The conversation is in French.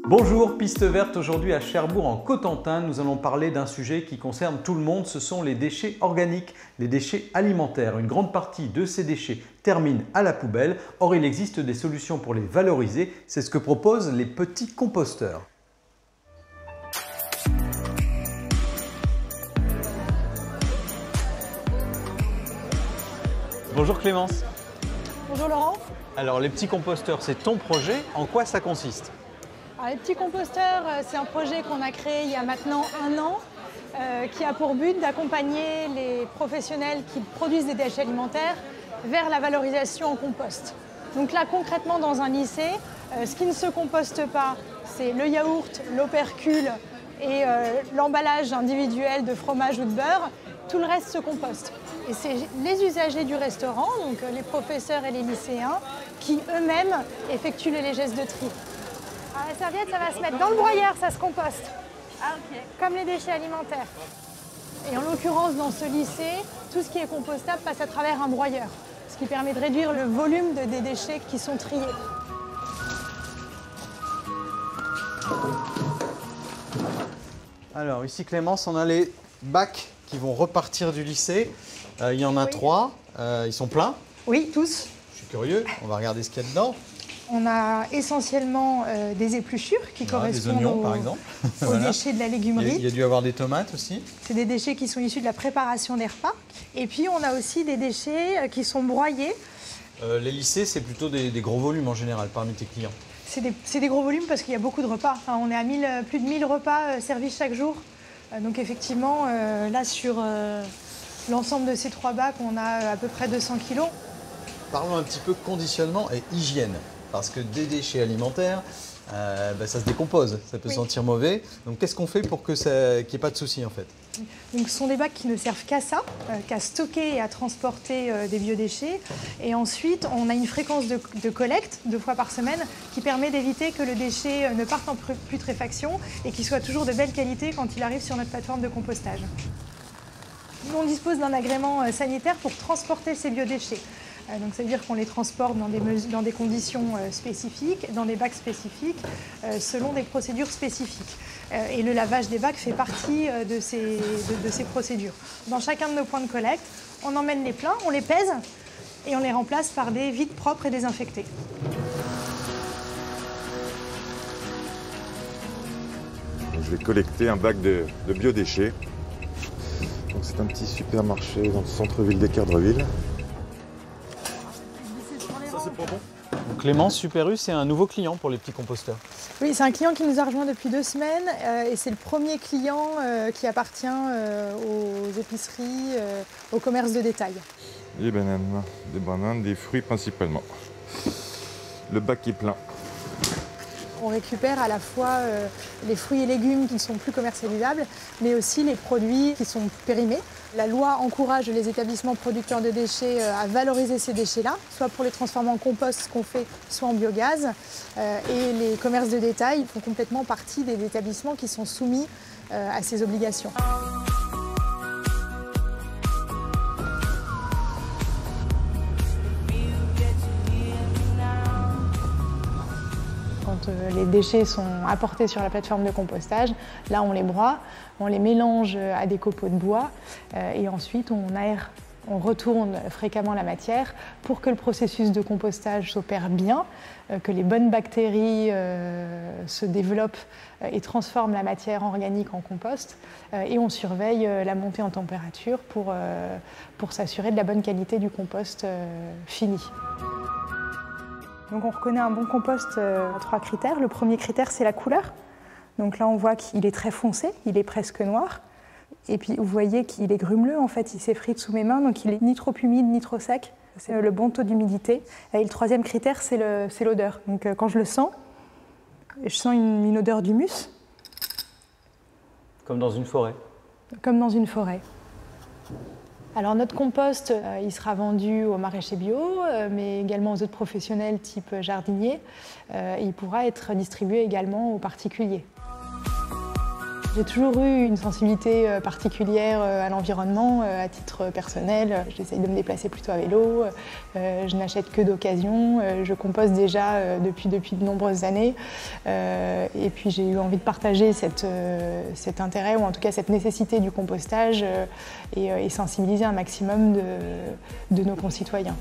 Bonjour, Piste Verte, aujourd'hui à Cherbourg en Cotentin, nous allons parler d'un sujet qui concerne tout le monde, ce sont les déchets organiques, les déchets alimentaires. Une grande partie de ces déchets termine à la poubelle, or il existe des solutions pour les valoriser, c'est ce que proposent les petits composteurs. Bonjour Clémence. Bonjour Laurent. Alors les petits composteurs, c'est ton projet, en quoi ça consiste ? Alors, les petits composteurs, c'est un projet qu'on a créé il y a maintenant 1 an qui a pour but d'accompagner les professionnels qui produisent des déchets alimentaires vers la valorisation en compost. Donc là concrètement dans un lycée, ce qui ne se composte pas, c'est le yaourt, l'opercule et l'emballage individuel de fromage ou de beurre. Tout le reste se composte. Et c'est les usagers du restaurant, donc les professeurs et les lycéens, qui eux-mêmes effectuent les gestes de tri. Alors, la serviette, ça va se mettre dans le broyeur, ça se composte. Ah, ok. Comme les déchets alimentaires. Et en l'occurrence, dans ce lycée, tout ce qui est compostable passe à travers un broyeur, ce qui permet de réduire le volume des déchets qui sont triés. Alors ici Clémence, on a les bacs qui vont repartir du lycée. Il y en a 3, ils sont pleins. Oui, tous. Je suis curieux, on va regarder ce qu'il y a dedans. On a essentiellement des épluchures qui correspondent des oignons, par exemple. aux Voilà. déchets de la légumerie. Il y a dû avoir des tomates aussi. C'est des déchets qui sont issus de la préparation des repas. Et puis on a aussi des déchets qui sont broyés. Les lycées, c'est plutôt des gros volumes en général parmi tes clients. C'est des gros volumes parce qu'il y a beaucoup de repas. Enfin, on est à plus de 1000 repas servis chaque jour. Donc effectivement, là sur l'ensemble de ces 3 bacs, on a à peu près 200 kilos. Parlons un petit peu conditionnement et hygiène. Parce que des déchets alimentaires, ça se décompose, ça peut sentir mauvais. Donc qu'est-ce qu'on fait pour qu'il n'y ait pas de soucis en fait? Donc, ce sont des bacs qui ne servent qu'à ça, qu'à stocker et à transporter des biodéchets. Et ensuite, on a une fréquence de collecte 2 fois par semaine qui permet d'éviter que le déchet ne parte en putréfaction et qu'il soit toujours de belle qualité quand il arrive sur notre plateforme de compostage. Nous, on dispose d'un agrément sanitaire pour transporter ces biodéchets. Donc, ça veut dire qu'on les transporte dans des conditions spécifiques, dans des bacs spécifiques, selon des procédures spécifiques. Et le lavage des bacs fait partie de ces procédures. Dans chacun de nos points de collecte, on emmène les pleins, on les pèse et on les remplace par des vides propres et désinfectés. Je vais collecter un bac de biodéchets. C'est un petit supermarché dans le centre-ville d'Équerdreville. Clémence, Super U, c'est un nouveau client pour les petits composteurs. Oui, c'est un client qui nous a rejoint depuis 2 semaines et c'est le premier client qui appartient aux épiceries, au commerce de détail. Des bananes, des fruits principalement. Le bac est plein. On récupère à la fois les fruits et légumes qui ne sont plus commercialisables, mais aussi les produits qui sont périmés. La loi encourage les établissements producteurs de déchets à valoriser ces déchets-là, soit pour les transformer en compost, ce qu'on fait, soit en biogaz. Et les commerces de détail font complètement partie des établissements qui sont soumis à ces obligations. Quand les déchets sont apportés sur la plateforme de compostage, là on les broie, on les mélange à des copeaux de bois et ensuite on aère, on retourne fréquemment la matière pour que le processus de compostage s'opère bien, que les bonnes bactéries se développent et transforment la matière organique en compost et on surveille la montée en température pour s'assurer de la bonne qualité du compost fini. Donc on reconnaît un bon compost à 3 critères. Le premier critère, c'est la couleur. Donc là, on voit qu'il est très foncé, il est presque noir. Et puis vous voyez qu'il est grumeleux, en fait, il s'effrite sous mes mains, donc il est ni trop humide, ni trop sec. C'est le bon taux d'humidité. Et le 3e critère, c'est l'odeur. Donc quand je le sens, je sens une odeur d'humus. Comme dans une forêt. Comme dans une forêt. Alors notre compost, il sera vendu aux maraîchers bio, mais également aux autres professionnels type jardinier. Il pourra être distribué également aux particuliers. J'ai toujours eu une sensibilité particulière à l'environnement, à titre personnel. J'essaye de me déplacer plutôt à vélo, je n'achète que d'occasion, je composte déjà depuis de nombreuses années. Et puis j'ai eu envie de partager cet intérêt, ou en tout cas cette nécessité du compostage, et sensibiliser un maximum de nos concitoyens.